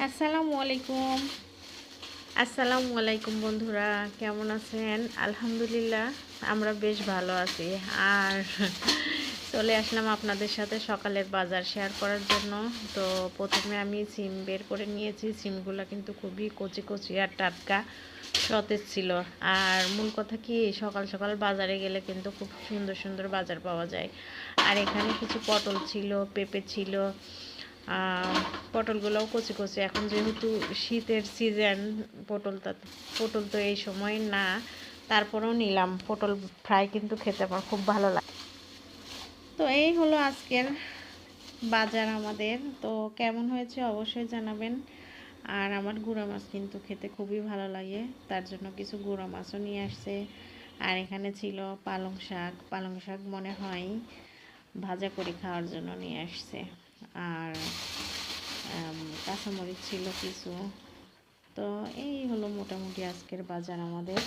আসসালামু আলাইকুম বন্ধুরা, কেমন আছেন? আলহামদুলিল্লাহ আমরা বেশ ভালো আছি। আর চলে আসলাম আপনাদের সাথে সকালের বাজার শেয়ার করার জন্য। তো প্রথমে আমি সিম বের করে নিয়েছি। সিমগুলো কিন্তু খুবই কচি কচি আর টাটকা সতেজ ছিল। আর মূল কথা কি, সকাল সকাল বাজারে গেলে কিন্তু খুব সুন্দর সুন্দর বাজার পাওয়া যায়। আর এখানে কিছু পটল ছিল, পেঁপে ছিল। পটলগুলোও কচি কচি। এখন যেহেতু শীতের সিজন, পটল তো এই সময় না, তারপরেও নিলাম। পটল ফ্রাই কিন্তু খেতে আমার খুব ভালো লাগে। তো এই হলো আজকের বাজার আমাদের। তো কেমন হয়েছে অবশ্যই জানাবেন। আর আমার গুঁড়া মাছ কিন্তু খেতে খুবই ভালো লাগে, তার জন্য কিছু গুঁড়া মাছও নিয়ে আসছে। আর এখানে ছিল পালং শাক মনে হয় ভাজা করে খাওয়ার জন্য নিয়ে আসছে। আর কাঁচামরিচ ছিল কিছু। তো এই হলো মোটামুটি আজকের বাজার আমাদের।